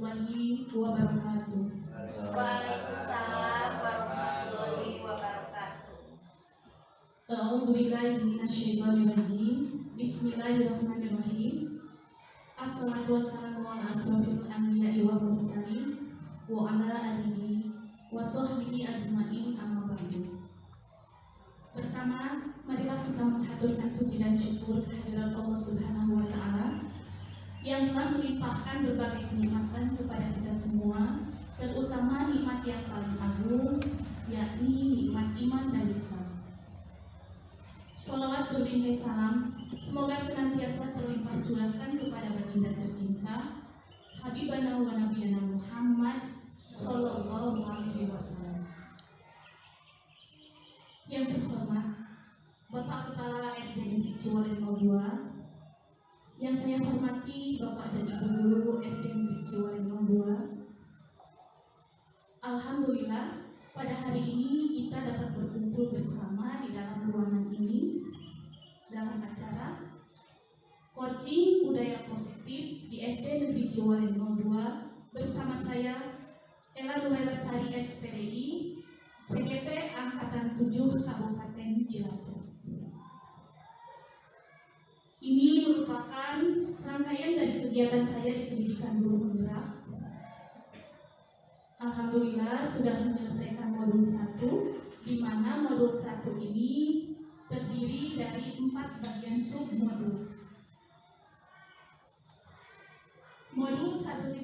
warahmatullahi wabarakatuh. Waalaikumsalam warahmatullahi wabarakatuh. A'udzubillahi minasyaitonirrajim. Bismillahirrahmanirrahim. Assalatu wassalamu ala asrofil anbiya'i wal mursalin wa ala alihi wa sahbihi ajma'in, amma ba'du. Pertama, marilah kita menghaturkan puji dan syukur kehadirat Allah Subhanahu wa Ta'ala yang telah melimpahkan berbagai kenikmatan kepada kita semua, terutama nikmat yang paling agung, yakni nikmat iman dan Islam. Sholawat berlimpah salam semoga senantiasa terlimpah curahkan kepada baginda tercinta Habibana wa Nabiyana Muhammad Sallallahu Alaihi Wasallam. Yang terhormat Bapak Kepala SD Negeri Ciwaleng 02, yang saya hormati Bapak dan Ibu Guru SD Negeri Ciwaleng 02. Alhamdulillah, pada hari ini kita dapat berkumpul bersama di dalam ruangan ini dalam acara Coaching Budaya Positif di SD Negeri Ciwaleng 02 bersama saya Ella Nurelestari SPDI CGP Angkatan 7 Kabupaten Cilacap. Ini merupakan rangkaian dari kegiatan saya di pendidikan guru penggerak. Alhamdulillah sudah menyelesaikan modul 1, di mana modul 1 ini terdiri dari 4 bagian submodul. Modul 1.1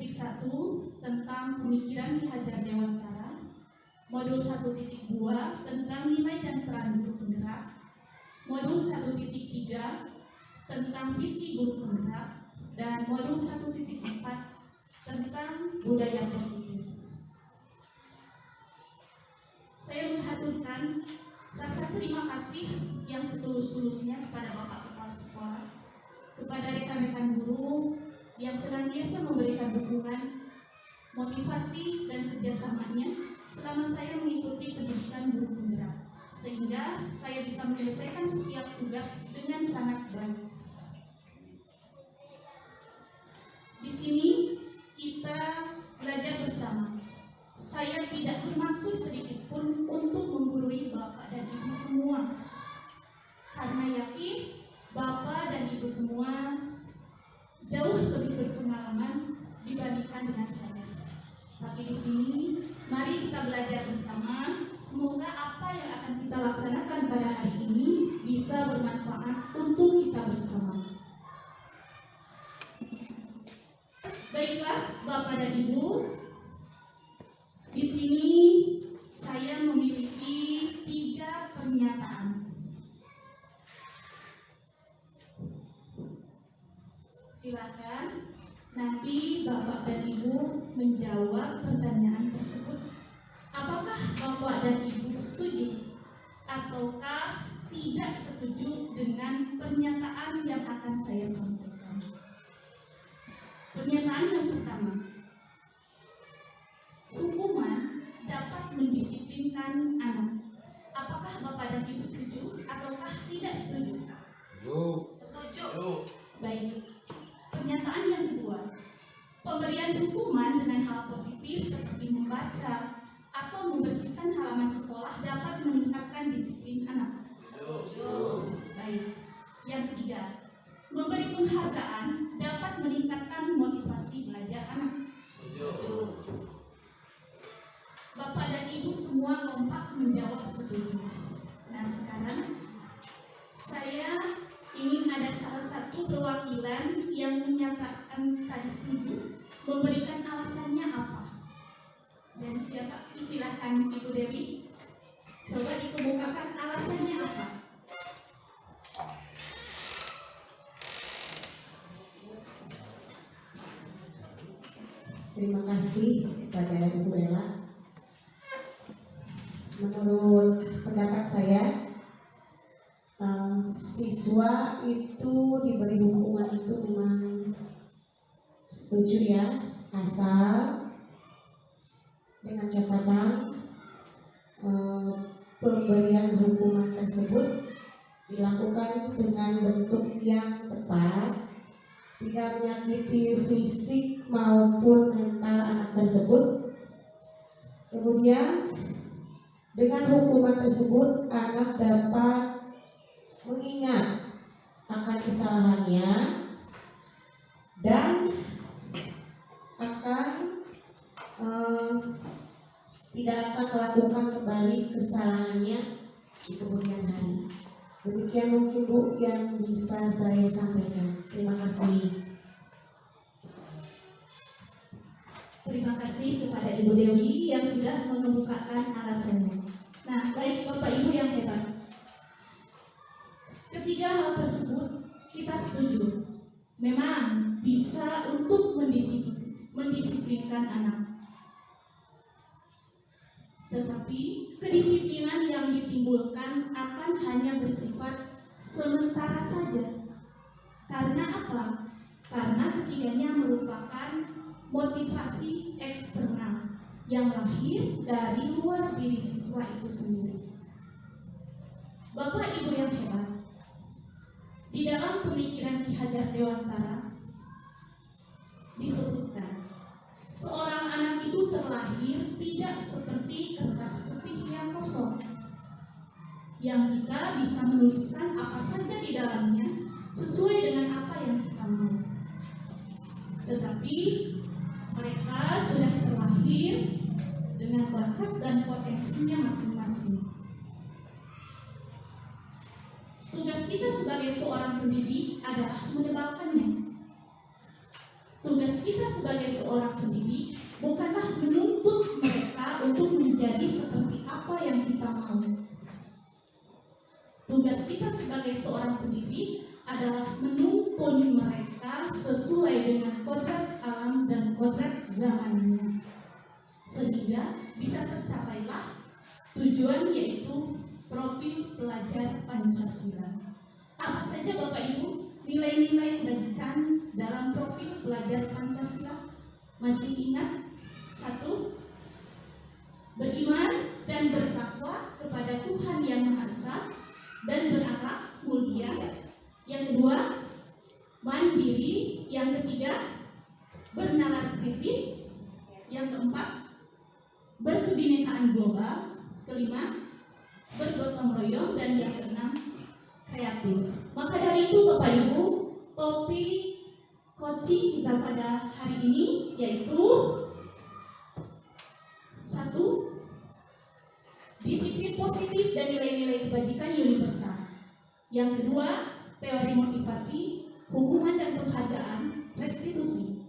tentang pemikiran Ki Hajar Dewantara, modul 1.2 tentang nilai dan peran guru penggerak, modul 1.3 tentang visi guru penggerak, dan modul 1.4 tentang budaya positif. Saya menghaturkan rasa terima kasih yang setulus-tulusnya kepada Bapak Kepala Sekolah, kepada rekan-rekan guru yang senantiasa memberikan dukungan, motivasi, dan kerjasamanya selama saya mengikuti pendidikan guru penggerak, sehingga saya bisa menyelesaikan setiap tugas dengan sangat baik. Di sini kita belajar bersama. Saya tidak bermaksud sedikit pun untuk menggurui Bapak dan Ibu semua, karena yakin Bapak dan Ibu semua jauh lebih berpengalaman dibandingkan dengan saya. Tapi di sini mari kita belajar bersama. Semoga apa yang akan kita laksanakan pada hari ini bisa bermanfaat untuk kita bersama. Baiklah Bapak dan Ibu, di sini saya memiliki 3 pernyataan. Silakan nanti Bapak dan Ibu menjawab pertanyaan tersebut. Apakah Bapak dan Ibu setuju ataukah tidak setuju dengan pernyataan yang akan saya sampaikan? Pernyataan yang pertama, hukuman dapat mendisiplinkan anak. Apakah Bapak dan Ibu setuju ataukah tidak setuju? Setuju. Baik. Pernyataan yang kedua, pemberian hukuman dengan hal positif seperti membaca atau membersihkan halaman sekolah dapat meningkatkan disiplin anak. Setuju. Baik. Yang ketiga, memberi penghargaan dapat meningkatkan motivasi belajar anak. Setuju. Bapak dan Ibu semua kompak menjawab setuju. Nah, sekarang saya ingin ada salah satu perwakilan yang menyatakan tadi setuju, memberikan alasannya apa. Dan siapa? Silahkan Ibu Dewi, coba dikemukakan alasannya apa. Terima kasih kepada Ibu Ella. Menurut pendapat saya, siswa itu diberi hukuman itu memang setuju ya, asal dengan catatan pemberian hukuman tersebut dilakukan dengan bentuk yang tepat tidak menyakiti fisik maupun mental anak tersebut. Kemudian dengan hukuman tersebut anak dapat mengingat akan kesalahannya dan akan tidak akan melakukan kembali kesalahannya di kemudian hari. Demikian mungkin Bu yang bisa saya sampaikan. Terima kasih. Terima kasih kepada Ibu Dewi yang sudah mengemukakan alasannya. Nah, baik Bapak Ibu yang hebat. Ketiga hal tersebut kita setuju. Memang bisa untuk mendisiplinkan anak. Tetapi kedisiplinan yang ditimbulkan akan hanya bersifat sementara saja. Karena apa? Karena ketiganya merupakan motivasi eksternal yang lahir dari luar diri siswa itu sendiri. Bapak Ibu yang hebat, di dalam pemikiran Ki Hajar Dewantara disebutkan seorang anak itu terlahir tidak seperti kertas putih yang kosong yang kita bisa menuliskan apa saja di dalamnya sesuai dengan apa yang kita mau. Tetapi mereka sudah terlahir dengan bakat dan potensinya masing-masing. Tugas kita sebagai seorang pendidik adalah menebalkannya. Tugas kita sebagai seorang pendidik bukanlah menuntut mereka untuk menjadi seperti apa yang kita mau. Tugas kita sebagai seorang pendidik adalah menuntun mereka sesuai dengan kodrat alam dan kodrat zamannya, sehingga bisa tercapailah tujuan, yaitu profil pelajar Pancasila. Apa saja Bapak Ibu nilai-nilai kebajikan dalam profil pelajar Pancasila? Masih ingat? 1. Beriman dan bertakwa kepada Tuhan Yang Maha Esa dan berakhlak mulia. Yang kedua, mandiri. Yang ketiga, bernalar kritis. Yang keempat, berkebinekaan global. Kelima, bergotong royong. Dan yang keenam, kreatif. Maka dari itu Bapak Ibu, topik coaching kita pada hari ini yaitu 1. Disiplin positif dan nilai-nilai kebajikan universal. Yang kedua, teori motivasi, hukuman dan penghargaan, restitusi.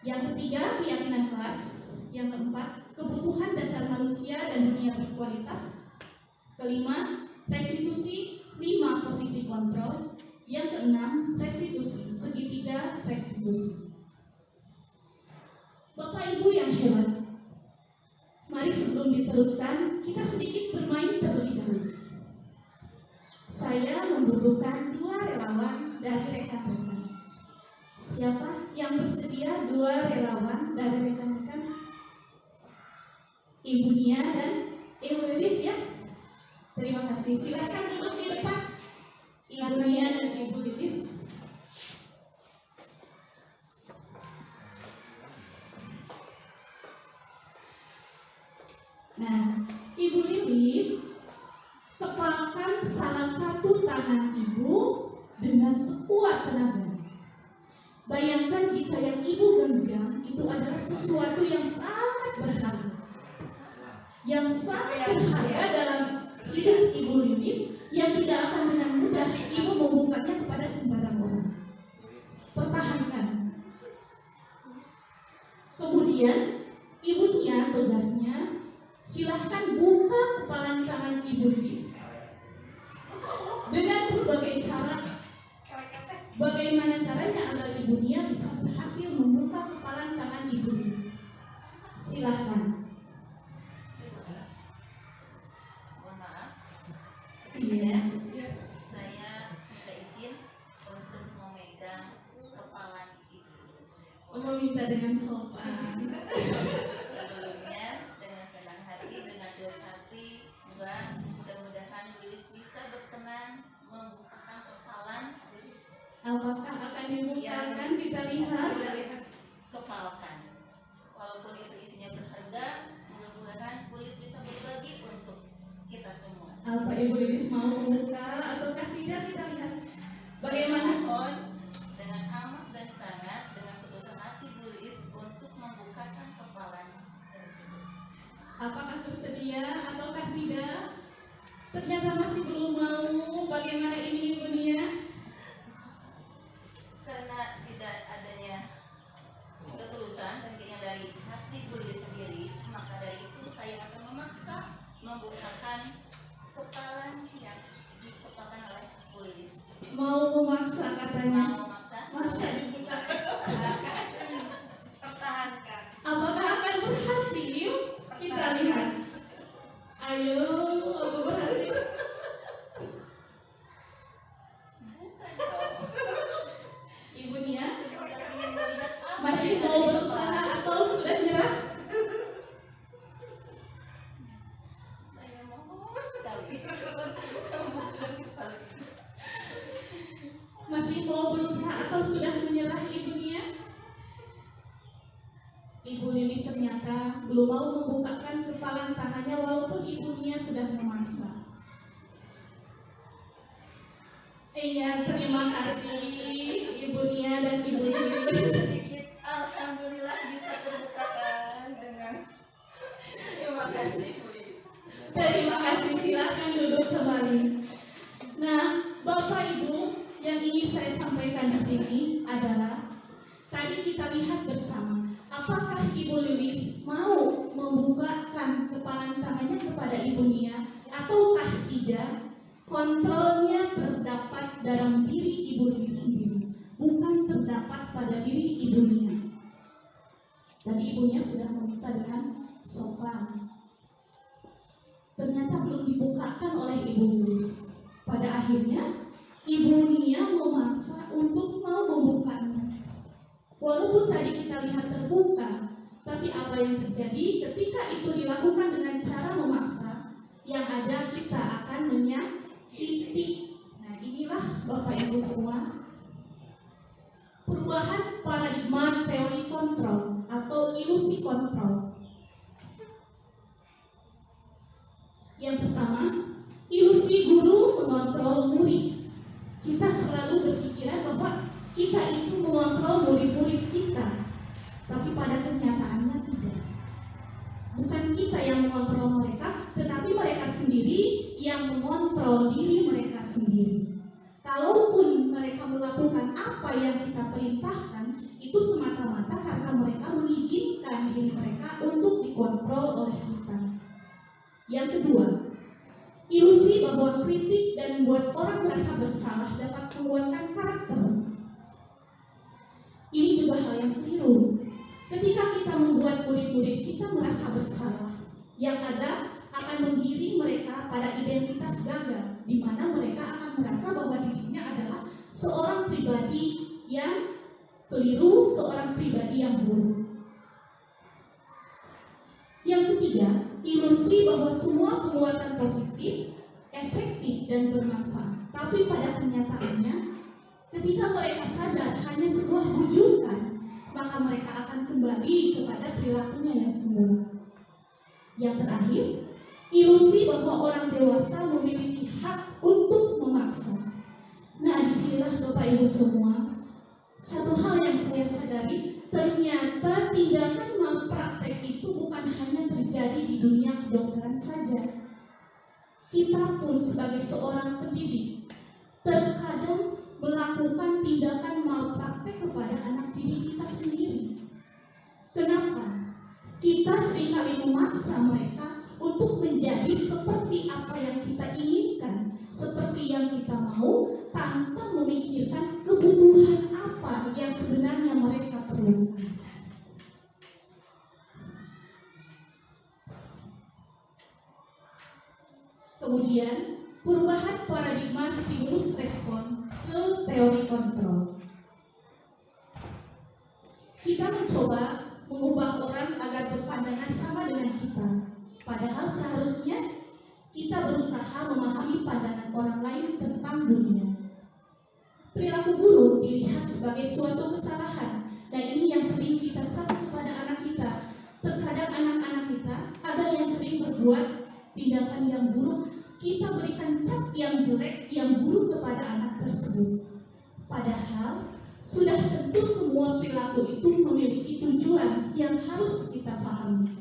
Yang ketiga, keyakinan kelas. Yang keempat, kebutuhan dasar manusia dan dunia berkualitas. Kelima, restitusi 5 posisi kontrol. Yang keenam, restitusi segitiga restitusi. Bapak Ibu yang hebat, mari sebelum diteruskan kita sedikit bermain terlebih dahulu. Saya membutuhkan 2 relawan dari rekan-rekan. Siapa yang bersedia 2 relawan dari rekan-rekan? Ibu Nia dan Ibu Lilis ya. Terima kasih. Silakan duduk di depan. Ibu Nia dan Ibu Lilis. Nah, Ibu Lilis, tepalkan salah satu tangan Ibu dengan sekuat tenaga. Bayangkan jika yang Ibu genggam itu adalah sesuatu yang sangat berharga. Yang sangat berharga dalam hidup Ibu Lilis, yang tidak akan dengan mudah Ibu membukanya kepada sembarang orang. Pertahankan. Kemudian Ibu Tia tugasnya, silahkan buka kepalan tangan Ibu Lilis dengan berbagai cara. Bagaimana caranya agar Ibu Nia bisa berhasil membuka kepalan tangan Ibu Lilis? Silahkan. Iya, saya minta izin untuk memegang kepala Ibu Lilis. Meminta dengan sopan. Sebelumnya dengan senang hati, dengan tulus hati, juga mudah-mudahan Bapak Ibu Lilis mau membuka ataukah tidak? Kita lihat bagaimana. Mohon dengan amat dan sangat dengan ketulusan hati Bu Lilis untuk membukakan kepala tersebut. Apakah bersedia ataukah tidak? Ternyata masih belum mau. Bagaimana ini Ibu Nia? Karena tidak adanya ketulusan dan keinginan dari hati Bu Lilis sendiri, maka dari itu saya akan memaksa membukakan kepala yang dikepalkan oleh Bu Lilis. Mau memaksa katanya. Mau memaksa? Masa dibuka? Silakan. Pertahankan. Apakah akan berhasil? Kita lihat. Ayo, apa berhasil? Bukan dong. Ibu Nia Tidak ingin melihat apa masih yang mau ada di berusaha kepala. atau sudah nyerah? Saya mohon sekali untuk bisa membukakan kepala ini. Masih mau berusaha atau sudah menyerah Ibu Nia? Ibu Lilis ternyata belum mau membukakan kepalan tangannya walaupun Ibu Nia sudah memaksa. Iya, terima kasih Ibu Nia dan Ibu Lilis. Sedikit alhamdulillah bisa terbukakan dengan terima kasih Bu Lilis. Terima kasih, silakan duduk kembali. Nah, Bapak Ibu, yang ingin saya sampaikan di sini adalah tadi kita lihat bersama, apakah Ibu Lilis mau membukakan kepalan tangannya kepada Ibu Nia ataukah tidak? Kontrolnya terdapat dalam diri Ibu Lilis sendiri, bukan terdapat pada diri Ibu Nia. Tadi ibunya sudah meminta dengan sopan. Ternyata belum dibukakan oleh Ibu Lilis. Pada akhirnya Ibu Nia memaksa untuk mau membukanya. Walaupun tadi kita lihat terbuka, tapi apa yang terjadi ketika itu dilakukan dengan cara memaksa, yang ada kita akan menyakiti. Nah, inilah Bapak Ibu semua, perubahan paradigma teori kontrol atau ilusi kontrol. Yang pertama, ilusi guru mengontrol murid. Kita selalu berpikiran bahwa kita itu mengontrol murid-murid kita, tapi pada kenyataannya tidak. Bukan kita yang mengontrol mereka, tetapi mereka sendiri yang mengontrol diri mereka sendiri. Kalaupun mereka melakukan apa yang kita perintahkan, itu semata-mata karena mereka mengizinkan diri mereka untuk dikontrol oleh kita. Yang kedua, ilusi bahwa kritik dan membuat orang merasa bersalah dapat menguatkan karakter. Ini juga hal yang keliru. Ketika kita membuat murid-murid kita merasa bersalah, yang ada akan menggiring mereka pada identitas gagal, di mana mereka akan merasa bahwa dirinya adalah seorang pribadi yang keliru, seorang pribadi yang buruk. Yang ketiga, ilusi bahwa semua penguatan positif, efektif dan bermanfaat. Tapi pada kenyataannya, ketika mereka sadar hanya sebuah bujukan, maka mereka akan kembali kepada perilakunya yang semula. Yang terakhir, ilusi bahwa orang dewasa memiliki hak untuk memaksa. Nah, disinilah Bapak Ibu semua, satu hal yang saya sadari, ternyata tindakan malpraktek itu bukan hanya terjadi di dunia kedokteran saja. Kita pun sebagai seorang pendidik terkadang melakukan tindakan malpraktek kepada anak didik kita sendiri. Kenapa? Kita seringkali memaksa mereka untuk menjadi seperti apa yang kita inginkan, seperti yang kita mau, tanpa memikirkan kebutuhan apa yang sebenarnya mereka perlukan. Kemudian, perubahan paradigma stimulus respon ke teori kontrol. Kita mencoba mengubah orang agar berpandangan sama dengan kita, padahal seharusnya kita berusaha memahami pandangan orang lain tentang dunia. Perilaku buruk dilihat sebagai suatu kesalahan, dan ini yang sering kita catat kepada anak kita. Terkadang anak-anak kita ada yang sering berbuat tindakan yang buruk, kita memberikan cap yang jelek, yang buruk kepada anak tersebut. Padahal sudah tentu semua perilaku itu memiliki tujuan yang harus kita pahami.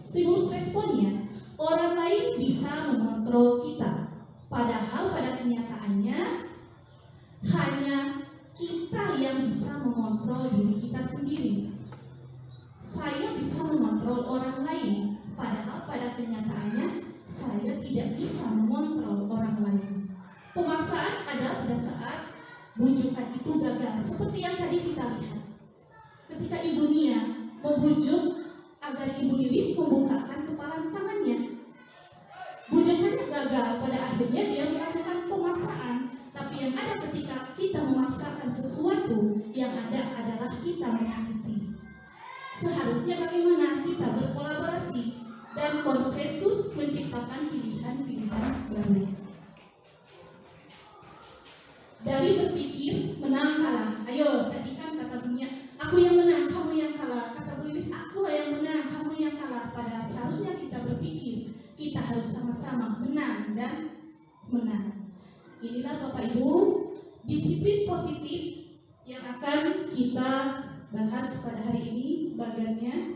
Stimulus responnya, orang lain bisa mengontrol kita. Padahal pada kenyataannya hanya kita yang bisa mengontrol diri kita sendiri. Saya bisa mengontrol orang lain, padahal pada kenyataannya saya tidak bisa mengontrol orang lain. Pemaksaan ada pada saat bujukan itu gagal, seperti yang tadi kita lihat. Ketika Ibu Nia membujuk agar Ibu Lilis membukakan kepalan tangannya, bujukannya gagal, pada akhirnya dia melakukan pemaksaan. Tapi yang ada ketika kita memaksakan sesuatu, yang ada adalah kita menyakiti. Seharusnya bagaimana kita berkolaborasi dan konsensus menciptakan pilihan-pilihan baru. Dari berpikir menang kalah, ayo tadi kan kata Bunya, aku yang menang, kamu yang kalah. Kata Bu Lilis, aku yang menang, kamu yang kalah. Padahal seharusnya kita berpikir, kita harus sama-sama menang dan menang. Inilah Bapak Ibu, disiplin positif yang akan kita bahas pada hari ini. Bagiannya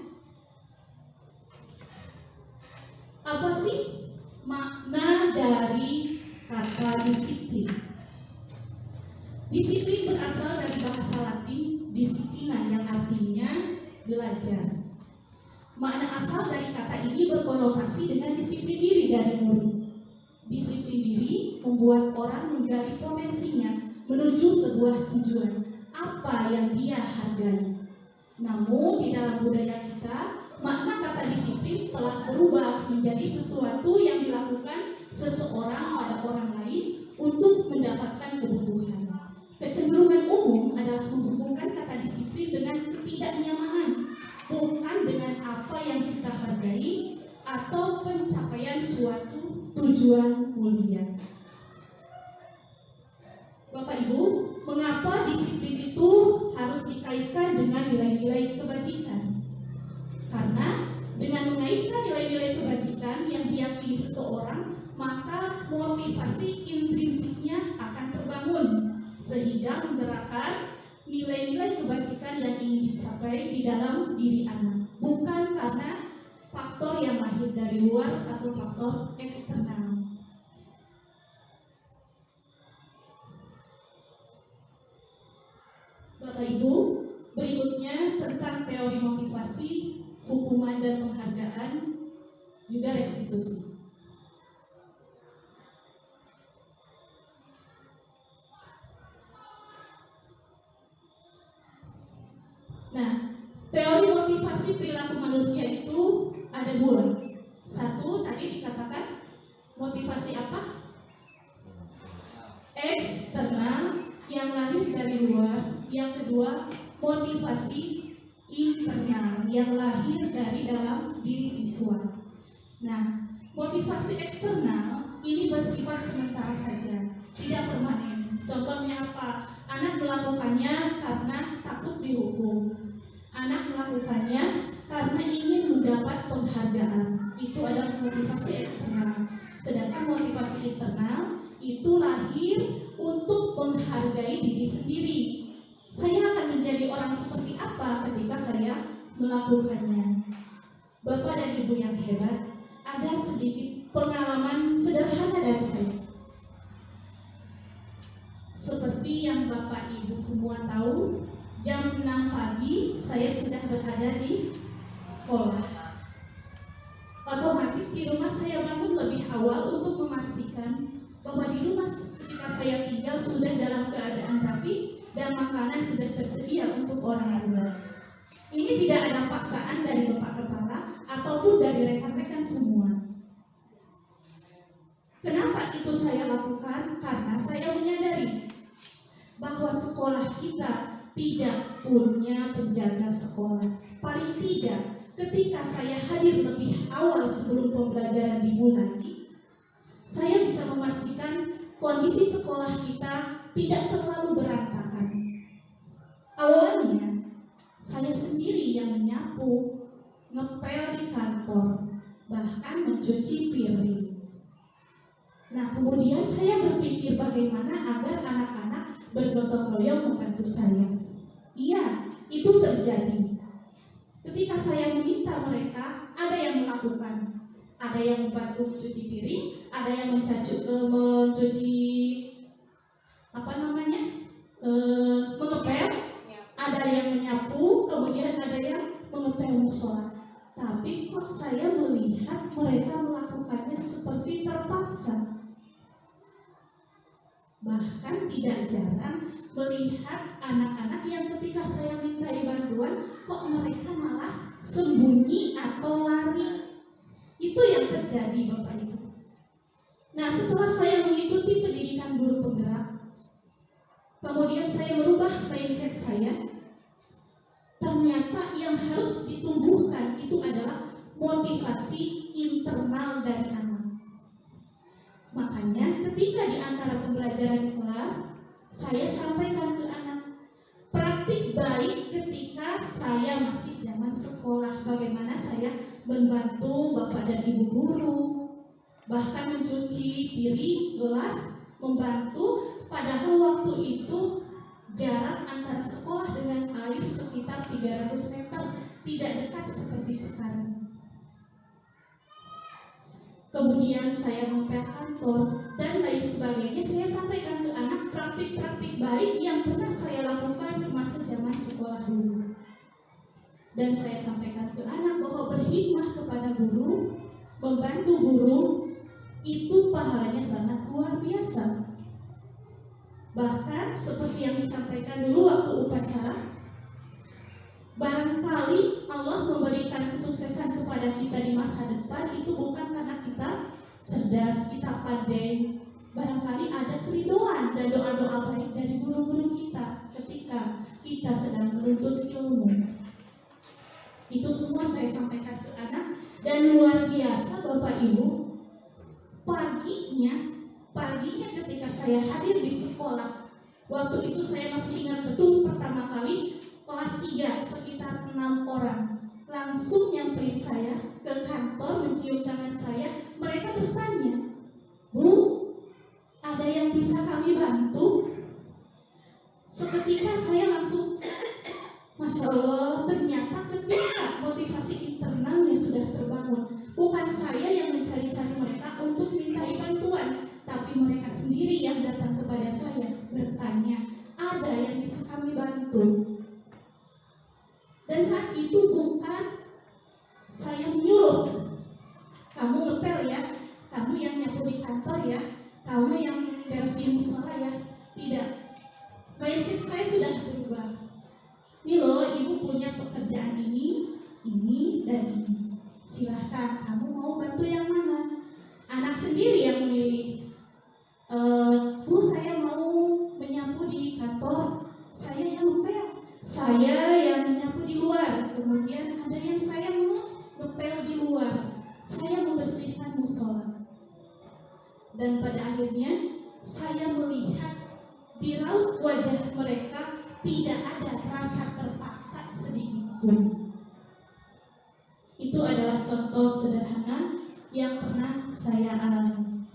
apa sih makna dari kata disiplin? Disiplin berasal dari bahasa Latin disiplina yang artinya belajar. Makna asal dari kata ini berkonotasi dengan disiplin diri dari murid. Disiplin diri membuat orang menggali potensinya menuju sebuah tujuan, apa yang dia hargai. Namun di dalam budaya kita, makna kata disiplin telah berubah menjadi sesuatu yang dilakukan seseorang pada orang lain untuk mendapatkan kebutuhan. Kecenderungan umum adalah menghubungkan kata disiplin dengan ketidaknyamanan, bukan dengan apa yang kita hargai atau pencapaian suatu tujuan mulia. Bapak Ibu, mengapa disiplin itu harus dikaitkan dengan nilai-nilai kebajikan? Karena dengan mengaitkan nilai-nilai kebajikan yang diyakini seseorang, maka motivasi intrinsiknya akan terbangun, sehingga menggerakkan nilai-nilai kebajikan yang ingin dicapai di dalam diri anak, bukan karena faktor yang lahir dari luar atau faktor eksternal. Bapak Ibu, berikutnya tentang teori motivasi, hukuman dan penghargaan, juga restitusi. Nah, teori motivasi perilaku manusia itu ada dua. Satu, tadi dikatakan motivasi apa? Eksternal yang lahir dari luar. Yang kedua, motivasi internal yang lahir dari dalam diri siswa. Nah, motivasi eksternal ini bersifat sementara saja, tidak permanen. Contohnya apa? Anak melakukannya karena takut dihukum. Anak melakukannya karena ingin mendapat penghargaan. Itu adalah motivasi eksternal. Sedangkan motivasi internal itu lahir untuk menghargai diri sendiri. Saya akan menjadi orang seperti apa ketika saya melakukannya. Bapak dan Ibu yang hebat, ada sedikit pengalaman sederhana dari saya. Seperti yang Bapak Ibu semua tahu, jam 6 pagi saya sudah berada di sekolah. Otomatis di rumah saya bangun lebih awal untuk memastikan bahwa di rumah ketika saya tinggal sudah dalam keadaan rapi dan makanan sudah tersedia untuk orang tua. Ini tidak ada paksaan dari Bapak Kepala ataupun dari rekan-rekan semua. Kenapa itu saya lakukan? Karena saya menyadari bahwa sekolah kita tidak punya penjaga sekolah. Paling tidak, ketika saya hadir lebih awal sebelum pembelajaran dimulai, saya bisa memastikan kondisi sekolah kita tidak terlalu berantakan. Awalnya, saya sendiri yang menyapu, ngepel di kantor, bahkan mencuci piring. Nah, kemudian saya berpikir bagaimana agar anak-anak bergotong royong membantu saya. Iya, itu terjadi. Ketika saya meminta mereka, ada yang melakukan. Ada yang membantu mencuci piring, ada yang mencuci mengepel, ada yang menyapu, kemudian ada yang mengepel musola. Tapi kok saya melihat mereka melakukannya seperti terpaksa. Bahkan tidak jarang melihat anak-anak yang ketika saya mintai bantuan, kok mereka malah sembunyi atau lari. Itu yang terjadi, Bapak Ibu. Nah, setelah saya mengikuti pendidikan guru penggerak, kemudian saya merubah mindset saya. Ternyata yang harus ditumbuhkan itu adalah motivasi internal dari anak. Makanya ketika di antara pembelajaran kelas, saya sampaikan ke anak praktik baik ketika saya masih zaman sekolah, bagaimana saya membantu bapak dan ibu guru, bahkan mencuci piring, gelas, membantu. Padahal waktu itu jarak antara sekolah dengan air sekitar 300 meter, tidak dekat seperti sekarang. Kemudian saya mengepel kantor dan lain sebagainya. Saya sampaikan ke anak praktik-praktik baik yang pernah saya lakukan semasa zaman sekolah dulu. Dan saya sampaikan ke anak bahwa berhikmah kepada guru, membantu guru, itu pahalanya sangat luar biasa. Bahkan seperti yang disampaikan dulu waktu upacara, barangkali Allah memberikan kesuksesan kepada kita di masa depan itu bukan karena kita cerdas, kita pandai. Barangkali ada keridhaan dan doa-doa baik dari guru-guru kita ketika kita sedang menuntut ilmu. Itu semua saya sampaikan ke anak. Dan luar biasa Bapak Ibu, paginya ketika saya hadir di sekolah, waktu itu saya masih ingat betul, pertama kali kelas 3 sekitar 6 orang langsung nyamperin saya ke kantor, mencium tangan saya. Mereka bertanya, "Bu, ada yang bisa kami bantu?" Seketika saya langsung, Masya Allah, ternyata ketika motivasi internalnya sudah terbangun, bukan saya yang mencari-cari mereka untuk mintai bantuan, tapi mereka sendiri yang datang kepada saya bertanya, ada yang bisa kami bantu? Dan saat itu bukan saya menyuruh, kamu ngepel ya, kamu yang nyapu di kantor ya, kamu yang beresin musola ya. Tidak. Mindset saya sudah berubah. Ini loh, ibu punya pekerjaan ini, dan ini. Silahkan, kamu mau bantu yang mana? Anak sendiri yang memilih. Bu, saya mau menyapu di kantor, saya yang ngepel, saya yang menyapu di luar, kemudian ada yang saya mau ngepel di luar, saya membersihkan musola. Dan pada akhirnya saya melihat di raut wajah mereka tidak ada rasa terpaksa sedikit pun. Itu adalah contoh sederhana yang pernah saya alami.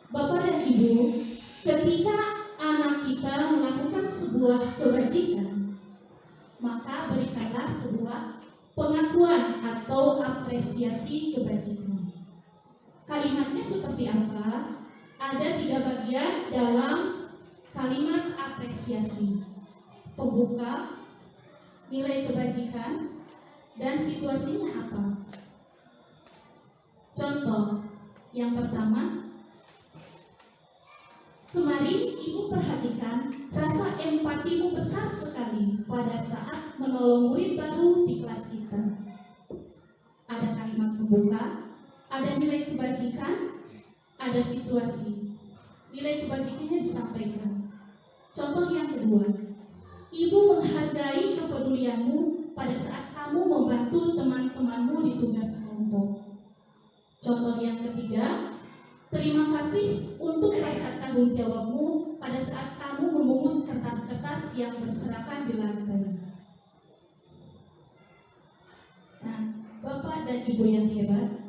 Bapak dan Ibu, ketika anak kita melakukan sebuah kebajikan, maka berikanlah sebuah pengakuan atau apresiasi kebajikan. Kalimatnya seperti apa? Ada 3 bagian dalam kalimat apresiasi: pembuka, nilai kebajikan, dan situasinya apa. Contoh yang pertama, kemarin ibu perhatikan rasa empatimu besar sekali pada saat menolong murid baru di kelas kita. Ada kalimat pembuka, ada nilai kebajikan, ada situasi. Nilai kebajikannya disampaikan. Contoh yang kedua, ibu menghargai kepedulianmu pada saat kamu membantu teman-temanmu di tugas kelompok. Contoh yang ketiga, terima kasih untuk rasa tanggung jawabmu pada saat kamu memungut kertas-kertas yang berserakan di lantai. Nah, Bapak dan Ibu yang hebat,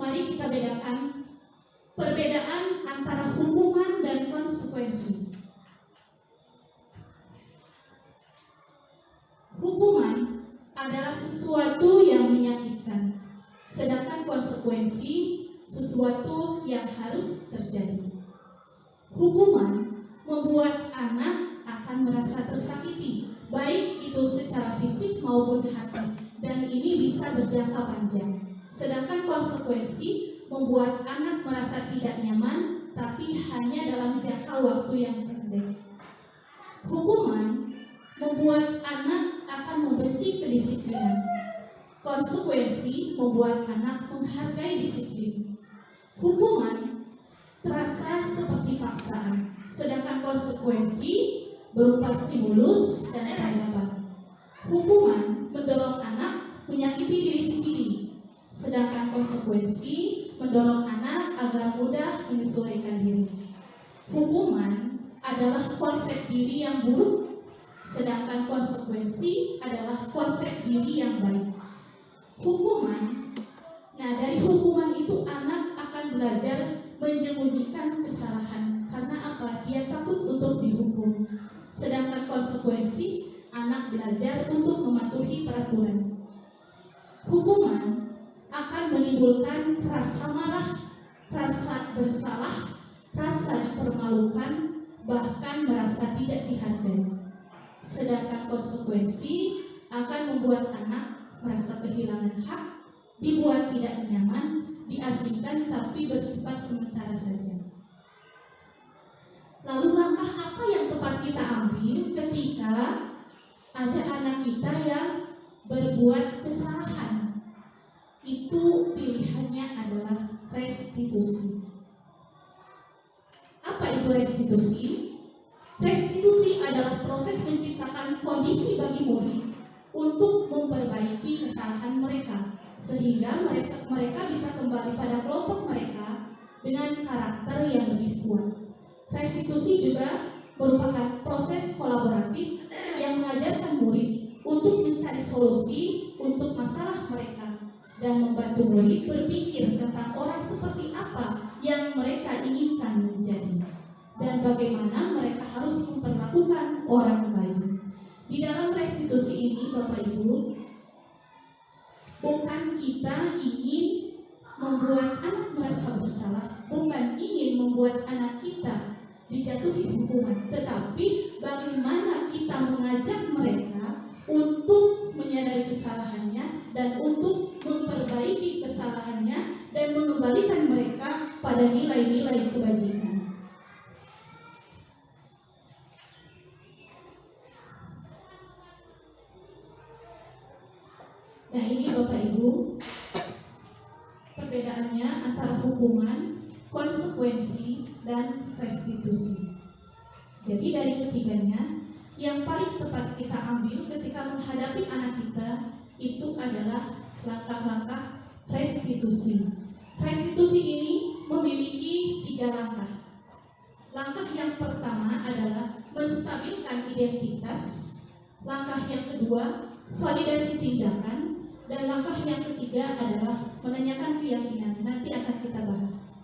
mari kita bedakan perbedaan antara hukuman dan konsekuensi. Hukuman adalah sesuatu yang menyakitkan, sedangkan konsekuensi sesuatu yang harus terjadi. Hukuman membuat anak akan merasa tersakiti, baik itu secara fisik maupun hati, dan ini bisa berjangka panjang. Sedangkan konsekuensi membuat anak merasa tidak nyaman, tapi hanya dalam jangka waktu yang pendek. Hukuman membuat anak akan membenci kedisiplinan. Konsekuensi membuat anak menghargai disiplin. Hukuman terasa seperti paksaan, sedangkan konsekuensi berupa stimulus dan tanggapan. Hukuman mendorong anak menyakiti diri sendiri, sedangkan konsekuensi mendorong anak agar mudah menyesuaikan diri. Hukuman adalah konsep diri yang buruk, sedangkan konsekuensi adalah konsep diri yang baik. Hukuman, dari hukuman itu anak akan belajar menyembunyikan kesalahan. Karena apa? Dia takut untuk dihukum. Sedangkan konsekuensi, anak belajar untuk mematuhi peraturan. Hukuman akan menimbulkan rasa marah, rasa bersalah, rasa dipermalukan, bahkan merasa tidak dihargai. Sedangkan konsekuensi akan membuat anak merasa kehilangan hak, dibuat tidak nyaman, diasingkan tapi bersifat sementara saja. Lalu langkah apa yang tepat kita ambil ketika ada anak kita yang berbuat kesalahan? Itu pilihannya adalah restitusi. Apa itu restitusi? Restitusi adalah proses menciptakan kondisi bagi murid untuk memperbaiki kesalahan mereka, sehingga mereka bisa kembali pada kelompok mereka dengan karakter yang lebih kuat. Restitusi juga merupakan proses kolaboratif yang mengajarkan murid untuk mencari solusi untuk masalah mereka dan membantu murid berpikir tentang orang seperti apa yang mereka inginkan menjadi dan bagaimana mereka harus memperlakukan orang lain. Di dalam restitusi ini, Bapak Ibu, bukan kita ingin membuat anak merasa bersalah, bukan ingin membuat anak kita dijatuhi hukuman, tetapi bagaimana kita mengajak mereka untuk menyadari kesalahannya dan untuk memperbaiki kesalahannya dan mengembalikan mereka pada nilai-nilai kebajikan. Nah, ini Bapak Ibu perbedaannya antara hukuman, konsekuensi, dan restitusi. Jadi dari ketiganya, yang paling tepat kita ambil ketika menghadapi anak kita itu adalah langkah-langkah restitusi. Restitusi ini memiliki 3 langkah. Langkah yang pertama adalah menstabilkan identitas. Langkah yang kedua, validasi tindakan. Dan langkah yang ketiga adalah menanyakan keyakinan. Nanti akan kita bahas.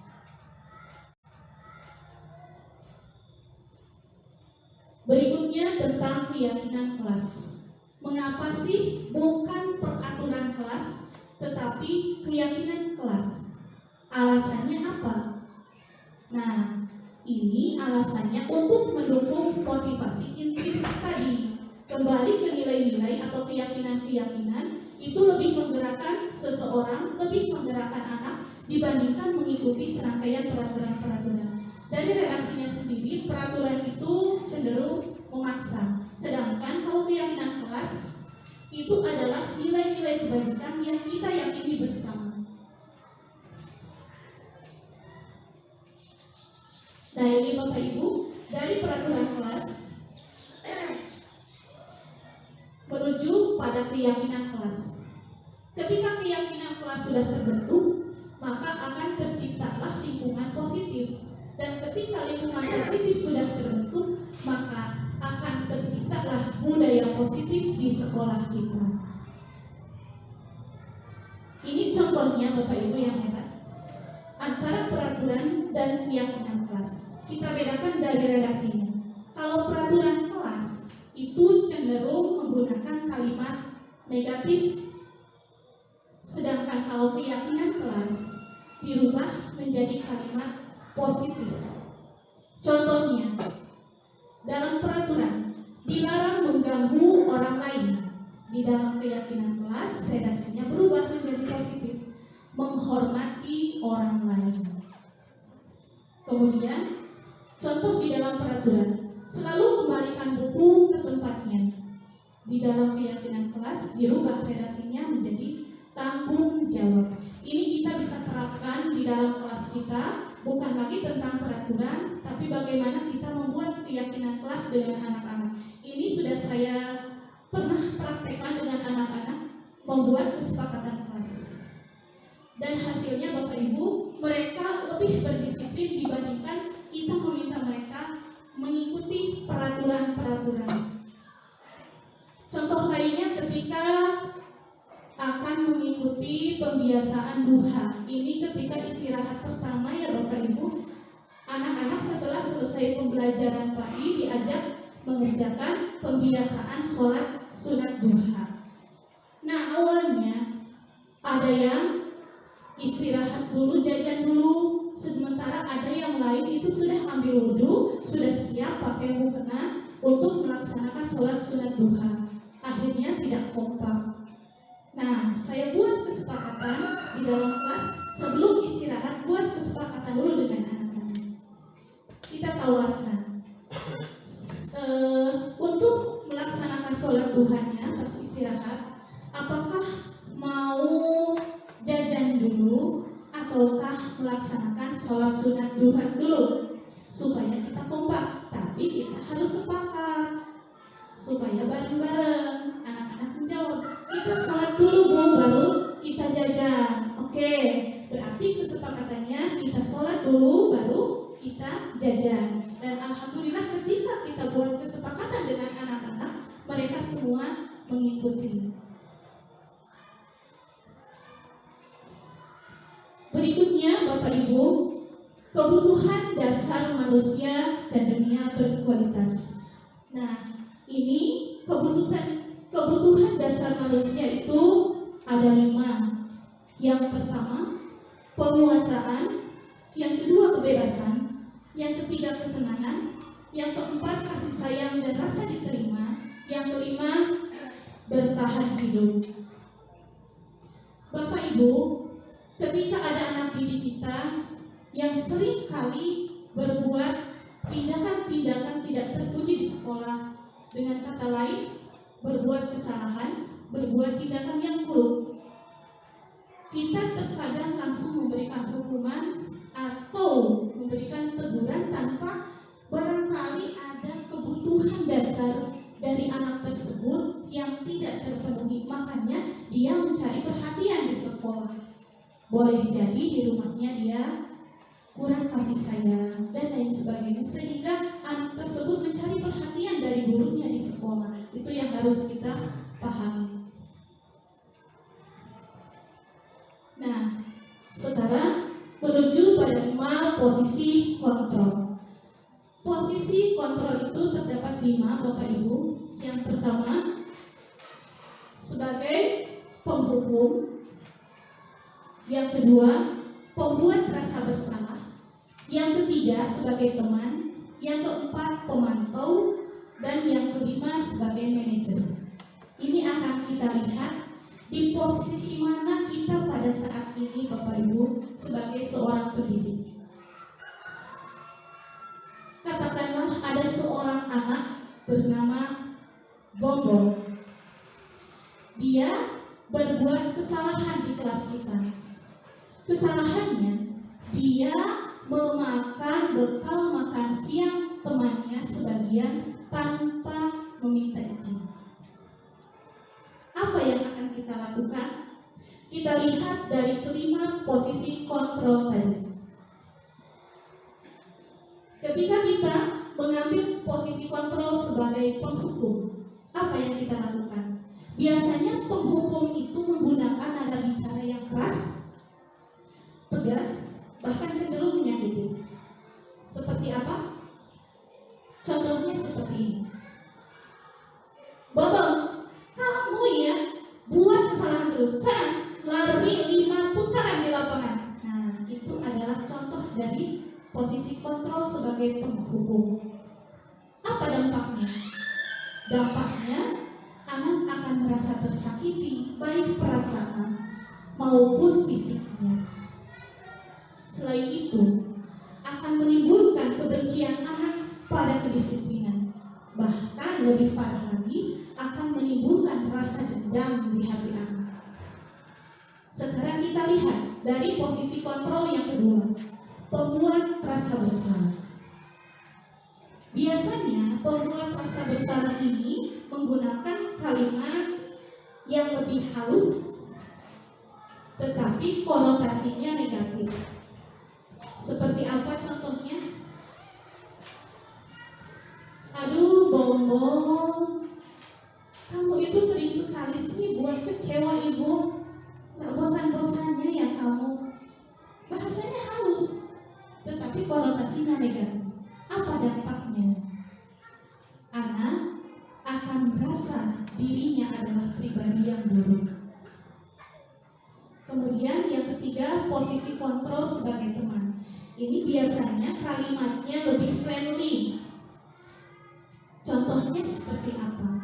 Berikutnya tentang keyakinan kelas. Mengapa sih bukan peraturan kelas, tetapi keyakinan kelas? Alasannya apa? Nah, ini alasannya untuk mendukung motivasi intrinsik tadi. Kembali ke nilai-nilai atau keyakinan-keyakinan itu lebih menggerakkan seseorang, lebih menggerakkan anak dibandingkan mengikuti serangkaian peraturan-peraturan. Dari redaksinya sendiri, peraturan itu cenderung memaksa. Sedangkan kalau keyakinan kelas itu adalah nilai-nilai kebajikan yang kita yakini bersama. Nah, ini Bapak Ibu, dari peraturan kelas menuju pada keyakinan kelas. Ketika keyakinan kelas sudah terbentuk, maka akan terciptalah lingkungan positif. Dan ketika lingkungan positif sudah terbentuk, maka akan terciptalah budaya positif di sekolah kita. Ini contohnya Bapak Ibu yang hebat. antara peraturan dan keyakinan kelas. Kita bedakan dari redaksinya. Kalau peraturan kelas itu cenderung menggunakan kalimat negatif, sedangkan kalau keyakinan kelas dirubah menjadi kalimat positif. Contohnya, dalam peraturan dilarang mengganggu orang lain. Di dalam keyakinan kelas redaksinya berubah menjadi positif, menghormati orang lain. Kemudian contoh di dalam peraturan, selalu kembalikan buku ke tempatnya. Di dalam keyakinan kelas dirubah redaksinya menjadi tanggung jawab. Ini kita bisa terapkan di dalam kelas kita, bukan lagi tentang peraturan, tapi bagaimana kita membuat keyakinan kelas dengan anak-anak. Ini sudah saya pernah praktekkan dengan anak-anak, membuat kesepakatan kelas. Dan hasilnya Bapak Ibu, mereka lebih berdisiplin dibandingkan kita meminta mereka mengikuti peraturan-peraturan. Contoh lainnya ketika akan mengikuti pembiasaan duha. Ini ketika istirahat pertama ya Bapak Ibu, anak-anak setelah selesai pembelajaran pagi diajak mengerjakan pembiasaan sholat sunat duha. Nah, awalnya ada yang istirahat dulu, jajan dulu, sementara ada yang lain itu sudah ambil wudhu, sudah siap pakai mukena untuk melaksanakan sholat sunat duha. Akhirnya tidak kompak. Nah, saya buat kesepakatan di dalam kelas sebelum istirahat, buat kesepakatan dulu dengan anak-anak. Kita tawarkan untuk melaksanakan sholat duhanya pas istirahat, apakah mau jajan dulu ataukah melaksanakan sholat sunat duha dulu, supaya kita kompak. Tapi kita harus sepakat supaya bareng-bareng. Anak-anak menjawab, kita sholat dulu Bu, baru kita jajan. Oke, berarti kesepakatannya kita sholat dulu baru kita jajan. Dan alhamdulillah ketika kita buat kesepakatan dengan anak-anak, mereka semua mengikuti. Berikutnya Bapak Ibu, kebutuhan dasar manusia dan dunia berkualitas. Nah, ini kebutuhan dasar manusia itu ada 5. Yang pertama, penguasaan. Yang kedua, kebebasan. Yang ketiga, kesenangan. Yang keempat, kasih sayang dan rasa diterima. Yang kelima, bertahan hidup. Bapak Ibu, ketika ada anak didik kita yang sering kali berbuat tindakan-tindakan tidak terpuji di sekolah, dengan kata lain, berbuat kesalahan, berbuat tindakan yang buruk, kita terkadang langsung memberikan hukuman atau memberikan teguran tanpa barangkali ada kebutuhan dasar dari anak tersebut yang tidak terpenuhi. Makanya dia mencari perhatian di sekolah. Boleh jadi di rumahnya dia kurang kasih sayang dan lain sebagainya, sehingga anak tersebut mencari perhatian dari gurunya di sekolah. Itu yang harus kita pahami. Nah, sekarang menuju pada 5 posisi kontrol. Posisi kontrol itu terdapat 5 Bapak Ibu. Yang pertama, sebagai penghukum. Yang kedua, pembuat rasa bersalah. Yang ketiga, sebagai teman. Yang keempat, pemantau. Dan yang kelima, sebagai manajer. Ini akan kita lihat di posisi mana kita pada saat ini Bapak Ibu sebagai seorang pendidik. Katakanlah ada seorang anak bernama Bonbon. Dia berbuat kesalahan di kelas kita. Kesalahannya, dia memakan bekal makan siang temannya sebagian tanpa meminta izin. Apa yang akan kita lakukan? Kita lihat dari kelima posisi kontrol tadi. Ketika kita mengambil posisi kontrol sebagai penghukum, apa yang kita lakukan? Biasanya penghukum itu menggunakan nada bicara yang keras, tegas, bahkan terus, sana lari 5 putaran di lapangan. Nah, itu adalah contoh dari posisi kontrol sebagai penghubung. Apa dampaknya? Dampaknya anak akan merasa tersakiti, baik perasaan maupun fisiknya. Selain itu, akan menimbulkan kebencian anak pada kedisiplinan. Bahkan lebih parah lagi, akan menimbulkan rasa dendam di hati anak. Sekarang kita lihat dari posisi kontrol yang kedua, pembuat rasa bersalah. Biasanya pembuat rasa bersalah ini menggunakan kalimat yang lebih halus, tetapi konotasinya negatif. Seperti apa contohnya? Aduh, Bongbong, kamu itu sering sekali sih buat kecewa ibu. Gak bosan-bosannya ya kamu. Bahasanya halus, tetapi konotasinya negatif. Apa dampaknya? Anak akan merasa dirinya adalah pribadi yang buruk. Kemudian yang ketiga, posisi kontrol sebagai teman. Ini biasanya kalimatnya lebih friendly. Contohnya seperti apa?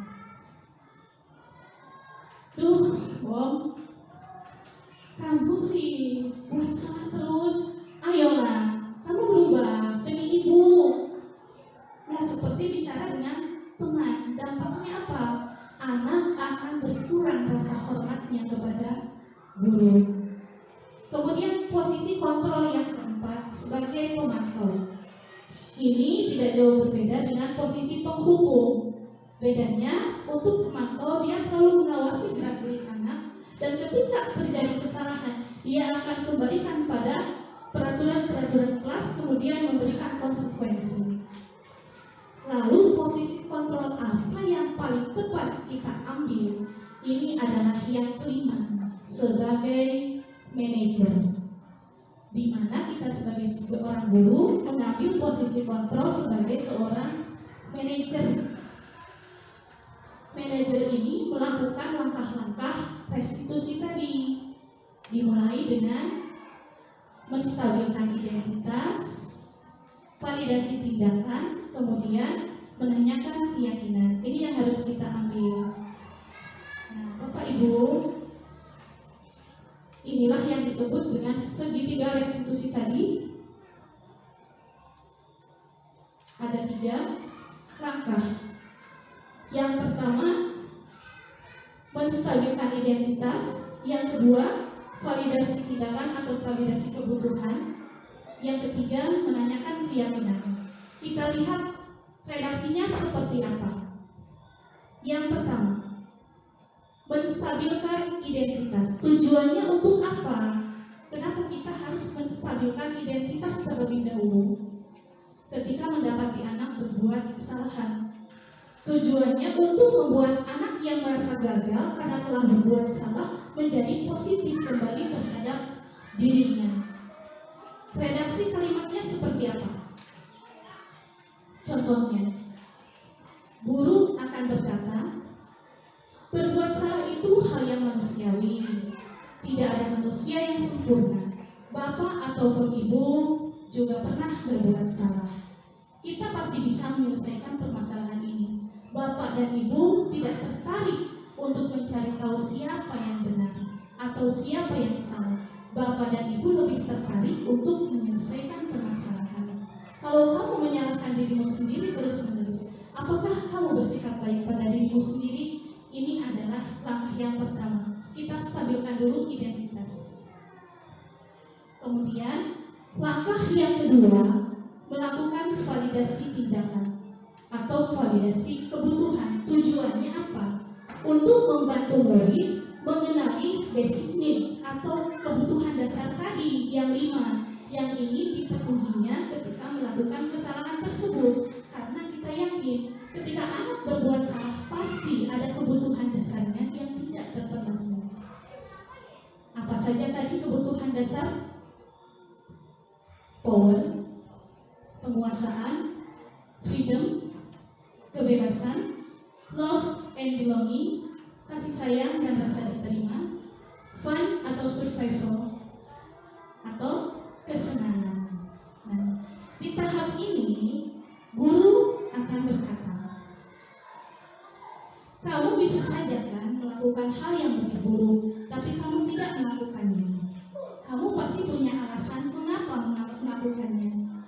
Duh, Bong, kamu sih buat salah terus. Ayolah, kamu berubah demi ibu. Nah, seperti bicara dengan teman. Dampaknya apa? Anak akan berkurang rasa hormatnya kepada guru. Kemudian posisi kontrol yang keempat sebagai pemantau. Ini tidak jauh berbeda dengan posisi penghukum. Bedanya, untuk pemantau dia selalu mengawasi gerak-gerik anak, dan ketika terjadi kesalahan, dia akan kembalikan pada peraturan-peraturan kelas, kemudian memberikan konsekuensi. Lalu posisi kontrol apa yang paling tepat kita ambil? Ini adalah yang kelima, sebagai manajer, di mana kita sebagai seorang guru mengambil posisi kontrol sebagai seorang manajer. Manajer ini melakukan langkah-langkah restitusi tadi, dimulai dengan menstabilkan identitas, validasi tindakan, kemudian menanyakan keyakinan. Ini yang harus kita ambil. Nah, Bapak Ibu, inilah yang disebut dengan segitiga restitusi tadi. Ada 3 langkah. Yang pertama, menstabilkan identitas. Yang kedua, validasi tindakan atau validasi kebutuhan. Yang ketiga, menanyakan keyakinan. Kita lihat redaksinya seperti apa. Yang pertama, menstabilkan identitas. Tujuannya untuk apa? Kenapa kita harus menstabilkan identitas terlebih dahulu ketika mendapati anak berbuat kesalahan? Tujuannya untuk membuat anak yang merasa gagal karena telah berbuat salah menjadi positif kembali terhadap dirinya. Redaksi kalimatnya seperti apa? Contohnya, guru akan berkata, berbuat salah itu hal yang manusiawi. Tidak ada manusia yang sempurna. Bapak ataupun ibu juga pernah berbuat salah. Kita pasti bisa menyelesaikan permasalahan ini. Bapak dan ibu tidak tertarik untuk mencari tahu siapa yang benar atau siapa yang salah. Bapak dan ibu lebih tertarik untuk menyelesaikan permasalahan. Kalau kamu menyalahkan dirimu sendiri terus-menerus, apakah kamu bersikap baik pada dirimu sendiri? Ini adalah langkah yang pertama. Kita stabilkan dulu identitas. Kemudian, langkah yang kedua, melakukan validasi tindakan atau validasi kebutuhan. Tujuannya apa? Untuk membantu murid mengenali basic need atau kebutuhan dasar tadi yang 5 yang ingin dipenuhinya ketika melakukan kesalahan tersebut. Karena kita yakin ketika anak berbuat salah pasti ada kebutuhan dasarnya yang tidak terpenuhi. Apa saja tadi kebutuhan dasar? Power, penguasaan, freedom, kebebasan, love and belonging, kasih sayang dan rasa diterima, fun atau survival atau kesenangan. Nah, di tahap ini guru akan berkata, kamu bisa saja kan melakukan hal yang lebih buruk, tapi kamu tidak melakukannya. Kamu pasti punya alasan mengapa melakukannya.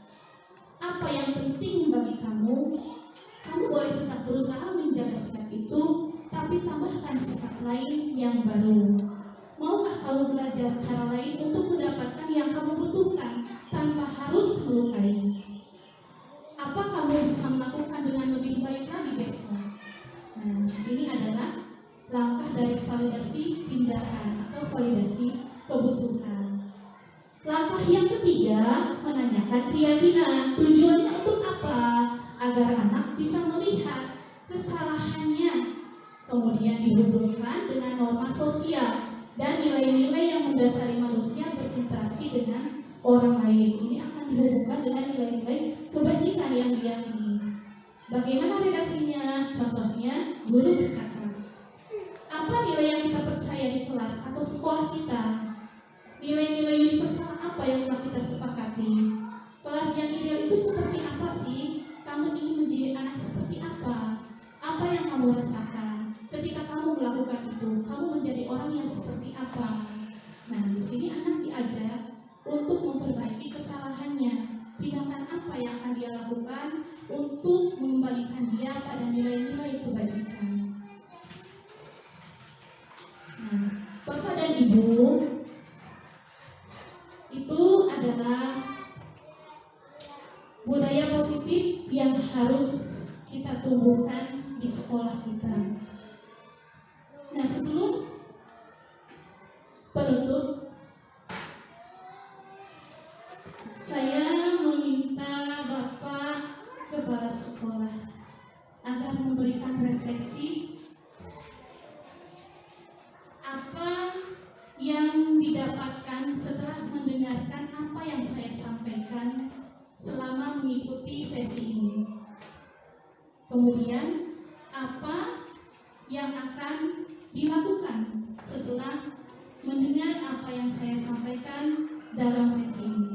Apa yang penting bagi kamu, kamu boleh tetap berusaha menjaga sikap itu, tapi tambahkan sikap lain yang baru. Maukah kamu belajar cara lain untuk mendapatkan yang kamu butuhkan tanpa harus melukai? Apa kamu bisa melakukan dengan lebih baik lagi besok? Nah, ini adalah langkah dari validasi tindakan atau validasi kebutuhan. Langkah yang ketiga, menanyakan keyakinan. Tujuannya untuk apa? Agar anak bisa melihat kesalahannya, kemudian dihubungkan dengan norma sosial dan nilai-nilai yang mendasari manusia berinteraksi dengan orang lain. Ini akan dihubungkan dengan nilai-nilai kebajikan yang diyakini. Bagaimana redaksinya? Contohnya, guru berkata, apa nilai yang kita percaya di kelas atau sekolah kita? Nilai-nilai universal apa yang telah kita sepakati? Kelas yang ideal itu seperti apa sih? Kamu ingin menjadi anak seperti apa? Apa yang kamu rasakan ketika kamu melakukan itu? Kamu menjadi orang yang seperti apa? Nah, di sini anak diajak untuk memperbaiki kesalahannya. Tindakan apa yang akan dia lakukan untuk mengembalikan dia pada nilai-nilai kebajikan? Nah, Bapak dan Ibu, itu adalah budaya positif yang harus kita tumbuhkan di sekolah kita. Nah, sebelum penutup, saya meminta Bapak kepala sekolah agar memberikan refleksi apa yang didapatkan setelah mendengarkan apa yang saya sampaikan selama mengikuti sesi ini. Kemudian, apa yang akan dilakukan setelah mendengar apa yang saya sampaikan dalam sesi ini.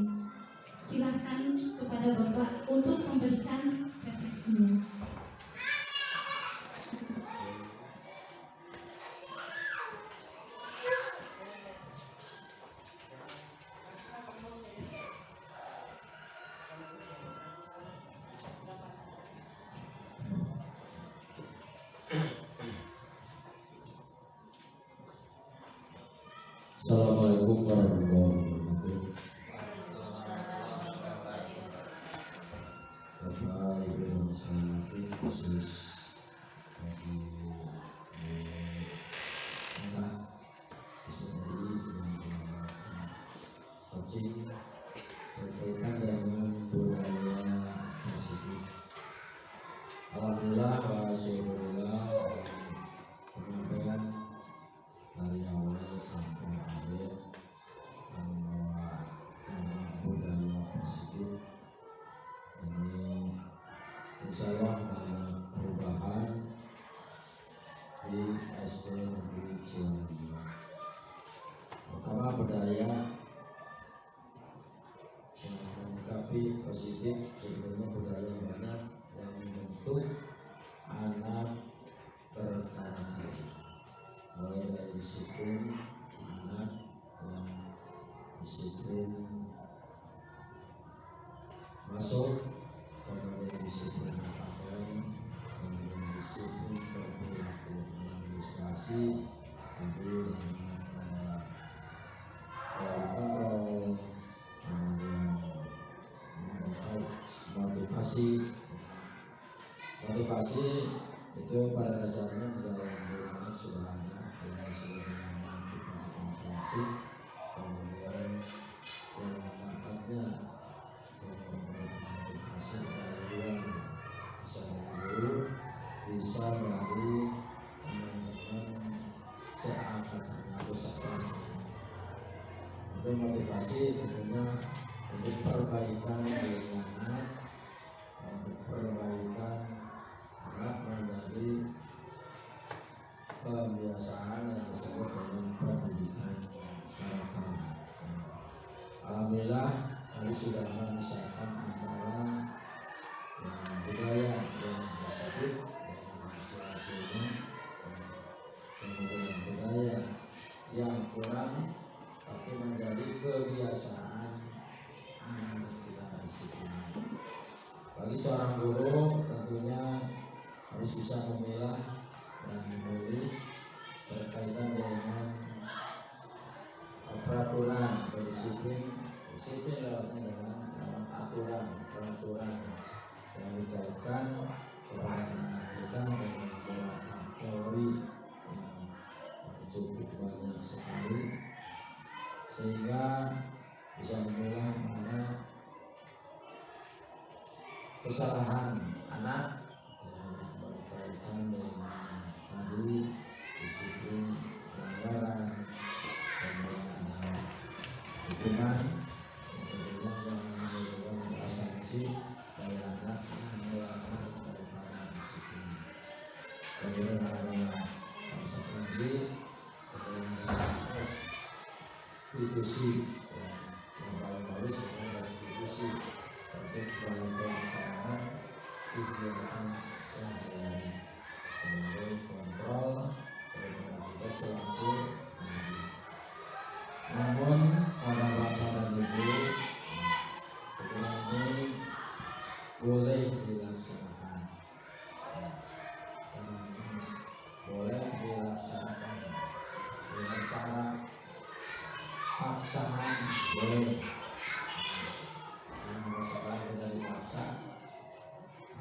Silakan kepada Bapak untuk memberikan refleksinya. Assalamualaikum warahmatullahi wabarakatuh. Bapak Ibu yang saya hormati, khusus bagi anak SDI yang coaching berkaitan dengan budaya positif. Alhamdulillah wa syukurillah, penyampaian dari awal sampai akhir membawakan budaya positif ini, insya Allah banyak perubahan di SD Negeri Ciwangi. Pertama, budaya yang melengkapi positif, sebetulnya budaya banyak yang membentuk anak berkarakter, mulai dari disiplin anak yang disiplin masuk, kemudian disiplin berpakaian, kemudian disiplin berperilaku administrasi, tentu dengan kontrol, kemudian motivasi itu pada dasarnya di dalam diri anak sudah ada, yang disebut dengan motivasi, kemudian yang dapatnya motivasi dari luar, bisa dari guru, bisa dari teman-teman seangkatan atau sekelas. Itu motivasi tentunya untuk perbaikan diri anak, untuk perbaikan anak menjadi pembiasaan yang disebut dengan pendidikan. Alhamdulillah kami sudah memisahkan antara budaya yang positif dan hasil-hasilnya, kemudian budaya yang kurang tapi menjadi kebiasaan anak kita disiplin. Bagi seorang guru tentunya harus bisa memilah dan memilih berkaitan dengan peraturan berdisiplin lewatnya dengan aturan peraturan yang dikaitkan kepada anak kita dengan pola teori yang cukup banyak sekali, sehingga bisa memilah mana kesalahan anak yang berkaitan dengan tadi disiplin, pelanggaran, dan hukuman, tentunya yang menyebabkan sanksi bagi anak yang melanggar daripada disiplin. Kemudian ada konsekuensi, kemudian restitusi yang paling bagus adalah restitusi untuk pelaksanaan kegiatan sehari-hari sebagai kontrol daripada kita selaku individu. Namun pada bapak dan ibu, kegiatan ini boleh dilaksanakan, boleh dilaksanakan dengan cara paksaan, boleh. Sekarang kita dipaksa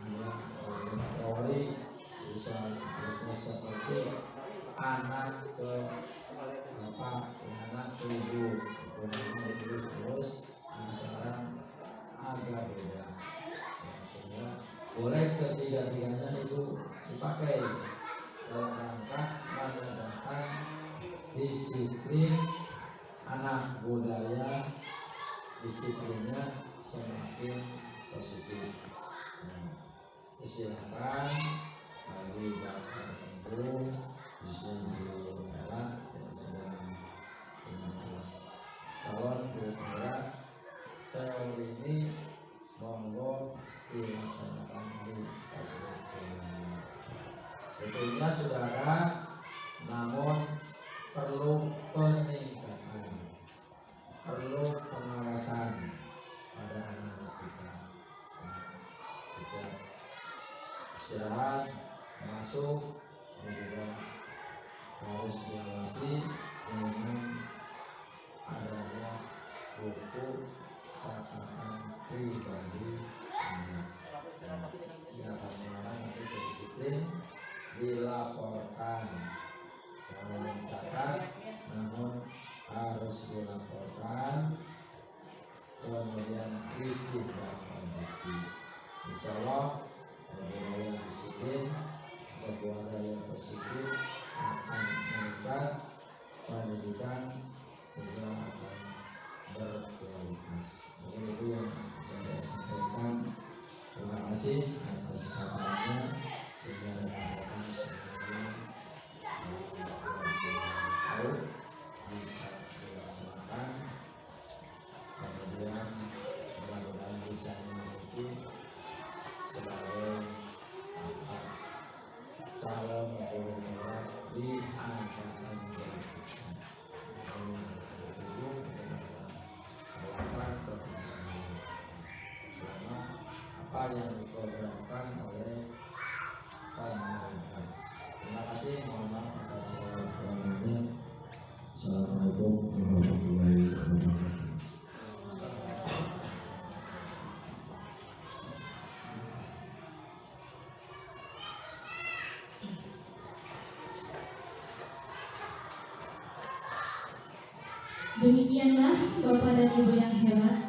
hanya teori bisa seperti anak ke bapak, anak ke ibu, kemudian terus sekarang agak beda, sehingga boleh ketiga-tiganya itu dipakai dalam rangka menegakkan disiplin anak, budaya disiplinnya semakin positif. Silakan bagi bapak dan ibu khususnya guru penggerak dan sedang calon guru penggerak, teori ini monggo dilaksanakan di fasilitas. Sebetulnya sudah ada, namun perlu peningkatan, perlu pengawasan pada anak kita. Setiap istirahat masuk juga harus diawasi dengan adanya buku catatan pribadi anak. Jika orang itu disiplin dilaporkan, kalau mencatat namun harus dilaporkan, kemudian ditindaklanjuti. Insya Allah budaya disiplin, budaya positif akan meningkat, pendidikan juga akan berkualitas. Mungkin itu yang bisa saya sampaikan. Terima kasih atas kabarnya, sehingga rekan-rekan semuanya tahu bisa dilaksanakan. Kemudian mudah-mudahan bisa memiliki sebagai calon guru penggerak di angkatan berikutnya. Selama apa yang diprogramkan oleh pemerintah. Terima kasih, mohon maaf atas segala kekurangannya. Assalamualaikum warahmatullahi wabarakatuh. Demikianlah Bapak dan Ibu yang hebat,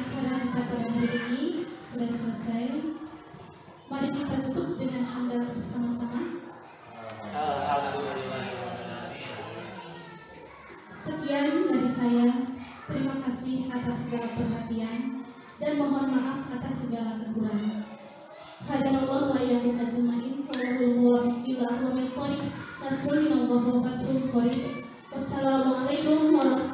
acara kita pada hari ini sudah selesai. Mari kita tutup dengan hamdalah bersama-sama. Sekian dari saya. Terima kasih atas segala perhatian dan mohon maaf atas segala kekurangan. Hadanallahu wa iyyakum ajmain. Wallahul muwaffiq ila aqwamit thoriq. Nasrullah wa fathul qarib. Wassalamualaikum warahmatullahi wabarakatuh.